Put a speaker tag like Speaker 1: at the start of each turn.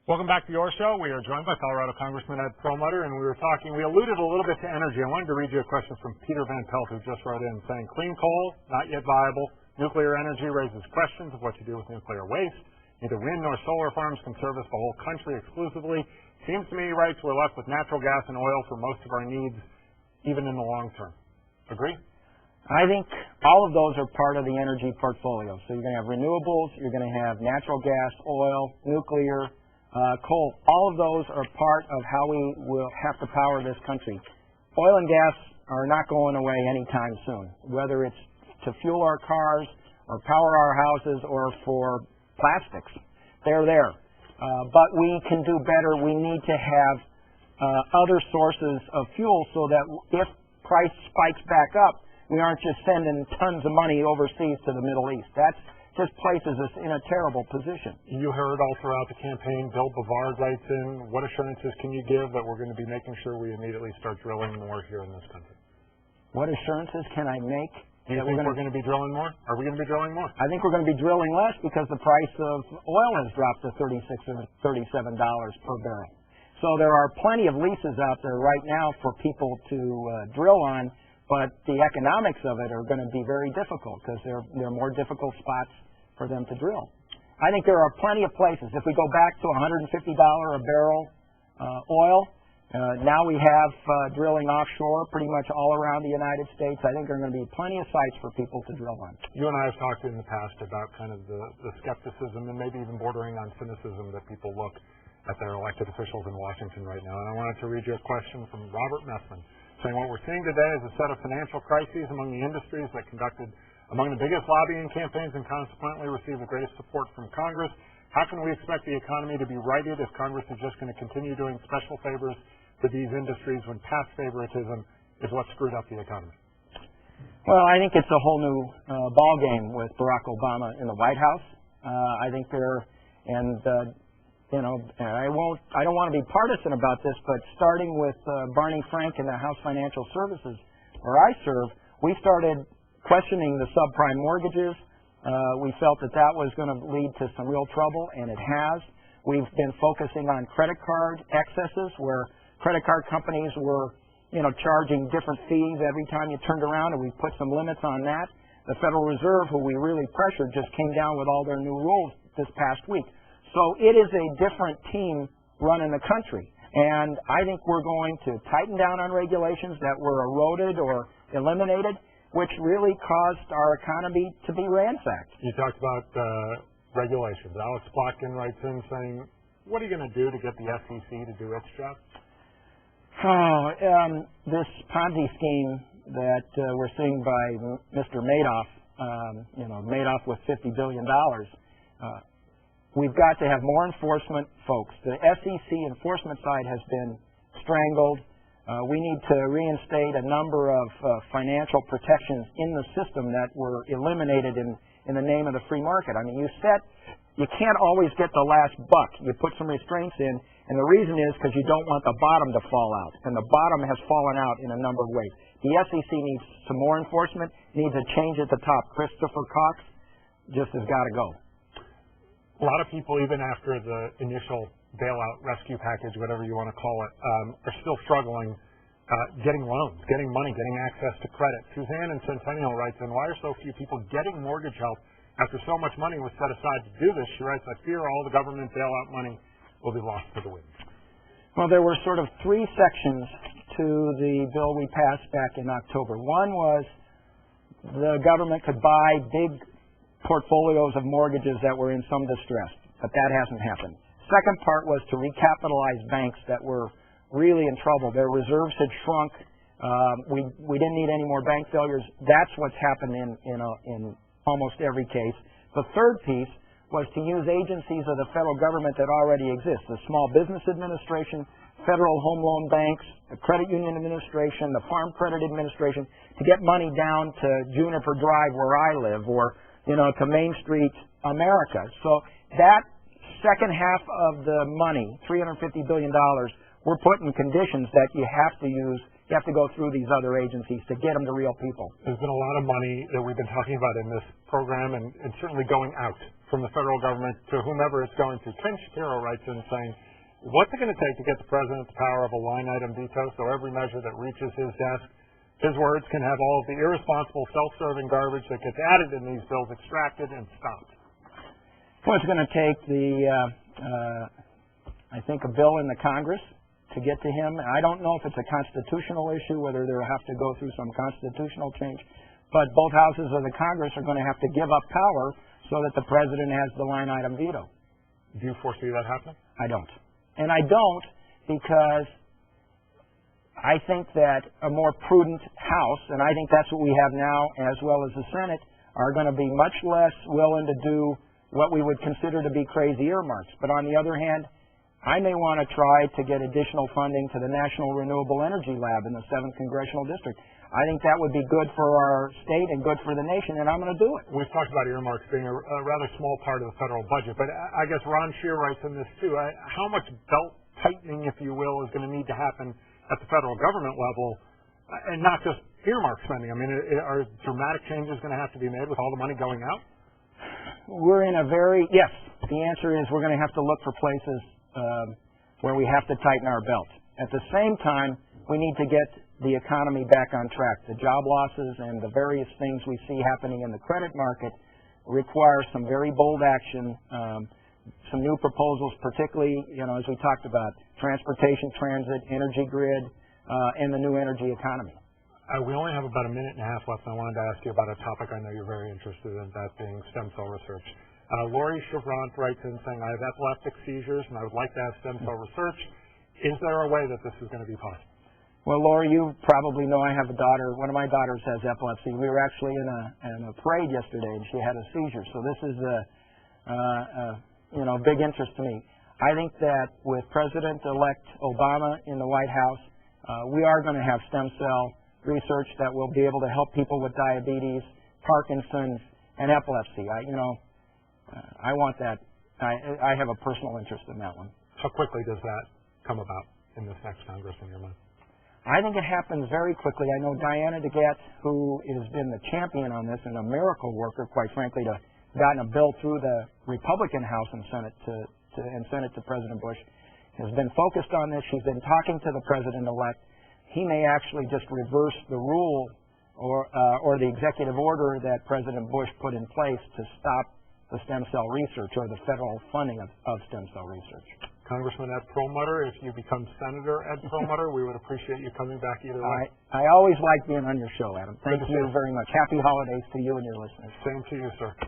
Speaker 1: Welcome back to your show. We are joined by Colorado Congressman Ed Perlmutter, and we alluded a little bit to energy. I wanted to read you a question from Peter Van Pelt, who just wrote in saying, clean coal, not yet viable. Nuclear energy raises questions of what to do with nuclear waste. Neither wind nor solar farms can service the whole country exclusively. Seems to me, right, we're left with natural gas and oil for most of our needs, even in the long term. Agree?
Speaker 2: I think all of those are part of the energy portfolio. So you're going to have renewables, you're going to have natural gas, oil, nuclear, coal. All of those are part of how we will have to power this country. Oil and gas are not going away anytime soon, whether it's to fuel our cars or power our houses or for plastics. They're there. But we can do better. We need to have other sources of fuel so that if price spikes back up, we aren't just sending tons of money overseas to the Middle East. That just places us in a terrible position.
Speaker 1: You heard all throughout the campaign, Bill Bavard writes in, what assurances can you give that we're going to be making sure we immediately start drilling more here in this country?
Speaker 2: What assurances can I make?
Speaker 1: Do you think we're going to be drilling more? Are we going to be drilling more?
Speaker 2: I think we're going to be drilling less because the price of oil has dropped to $36 or $37 per barrel. So there are plenty of leases out there right now for people to drill on, but the economics of it are going to be very difficult because they're more difficult spots for them to drill. I think there are plenty of places. If we go back to $150 a barrel oil, now we have drilling offshore pretty much all around the United States. I think there are going to be plenty of sites for people to drill on.
Speaker 1: You and I have talked in the past about kind of the skepticism and maybe even bordering on cynicism that people look at their elected officials in Washington right now. And I wanted to read you a question from Robert Messman, saying what we're seeing today is a set of financial crises among the industries that conducted among the biggest lobbying campaigns and consequently received the greatest support from Congress. How can we expect the economy to be righted if Congress is just going to continue doing special favors to these industries when past favoritism is what screwed up the economy?
Speaker 2: Well, I think it's a whole new ball game with Barack Obama in the White House. I think I don't want to be partisan about this, but starting with Barney Frank in the House Financial Services, where I serve, we started questioning the subprime mortgages. We felt that was going to lead to some real trouble, and it has. We've been focusing on credit card excesses, where credit card companies were, charging different fees every time you turned around, and we put some limits on that. The Federal Reserve, who we really pressured, just came down with all their new rules this past week. So it is a different team running the country. And I think we're going to tighten down on regulations that were eroded or eliminated, which really caused our economy to be ransacked.
Speaker 1: You talked about regulations. Alex Plotkin writes in saying, what are you going to do to get the SEC to do its job?
Speaker 2: This Ponzi scheme that we're seeing by Mr. Madoff, Madoff with $50 billion, we've got to have more enforcement, folks. The SEC enforcement side has been strangled. We need to reinstate a number of financial protections in the system that were eliminated in the name of the free market. I mean, you can't always get the last buck. You put some restraints in, and the reason is because you don't want the bottom to fall out, and the bottom has fallen out in a number of ways. The SEC needs some more enforcement, needs a change at the top. Christopher Cox just has got to go.
Speaker 1: A lot of people, even after the initial bailout rescue package, whatever you want to call it, are still struggling getting loans, getting money, getting access to credit. Suzanne in Centennial writes in, why are so few people getting mortgage help after so much money was set aside to do this? She writes, I fear all the government bailout money will be lost to the wind.
Speaker 2: Well, there were sort of three sections to the bill we passed back in October. One was the government could buy big portfolios of mortgages that were in some distress, but that hasn't happened. Second part was to recapitalize banks that were really in trouble. Their reserves had shrunk. We didn't need any more bank failures. That's what's happened in almost every case. The third piece was to use agencies of the federal government that already exist, the Small Business Administration, Federal Home Loan Banks, the Credit Union Administration, the Farm Credit Administration, to get money down to Juniper Drive where I live, or to Main Street America. So that second half of the money, $350 billion, we're putting conditions that you have to use. You have to go through these other agencies to get them to real people.
Speaker 1: There's been a lot of money that we've been talking about in this program and certainly going out from the federal government to whomever it's going to. Ken Shapiro writes in saying, what's it going to take to get the president the power of a line item veto so every measure that reaches his desk, his words can have all of the irresponsible, self-serving garbage that gets added in these bills extracted and stopped?
Speaker 2: Well, it's going to take I think, a bill in the Congress to get to him. I don't know if it's a constitutional issue, whether they'll have to go through some constitutional change, but both houses of the Congress are going to have to give up power so that the president has the line item veto.
Speaker 1: Do you foresee that happening?
Speaker 2: I don't. And I don't because I think that a more prudent House, and I think that's what we have now as well as the Senate, are going to be much less willing to do what we would consider to be crazy earmarks. But on the other hand, I may want to try to get additional funding to the National Renewable Energy Lab in the 7th Congressional District. I think that would be good for our state and good for the nation, and I'm going to do it.
Speaker 1: We've talked about earmarks being a rather small part of the federal budget, but I guess Ron Scheer writes in this too. How much belt tightening, if you will, is going to need to happen at the federal government level, and not just earmark spending? I mean, are dramatic changes going to have to be made with all the money going out?
Speaker 2: We're in a yes, the answer is we're going to have to look for places where we have to tighten our belt. At the same time, we need to get the economy back on track. The job losses and the various things we see happening in the credit market require some very bold action, some new proposals, particularly, as we talked about, transportation, transit, energy grid, and the new energy economy.
Speaker 1: We only have about a minute and a half left. I wanted to ask you about a topic I know you're very interested in, that being stem cell research. Lori Chevrant writes in saying, I have epileptic seizures and I would like to have stem cell research. Is there a way that this is going to be possible?
Speaker 2: Well, Lori, you probably know I have a daughter. One of my daughters has epilepsy. We were actually in a parade yesterday and she had a seizure. So this is a big interest to me. I think that with President-elect Obama in the White House, we are going to have stem cell research that will be able to help people with diabetes, Parkinson's, and epilepsy. I want that. I have a personal interest in that one.
Speaker 1: How quickly does that come about in this next Congress in your mind?
Speaker 2: I think it happens very quickly. I know Diana DeGette, who has been the champion on this and a miracle worker, quite frankly, to gotten a bill through the Republican House and Senate and Senate to President Bush, has been focused on this. She's been talking to the President-elect. He may actually just reverse the rule or the executive order that President Bush put in place to stop the stem cell research or the federal funding of stem cell research.
Speaker 1: Congressman Ed Perlmutter, if you become Senator Ed Perlmutter, we would appreciate you coming back either way.
Speaker 2: I always like being on your show, Adam. Thank you very much. Happy holidays to you and your listeners.
Speaker 1: Same to you, sir.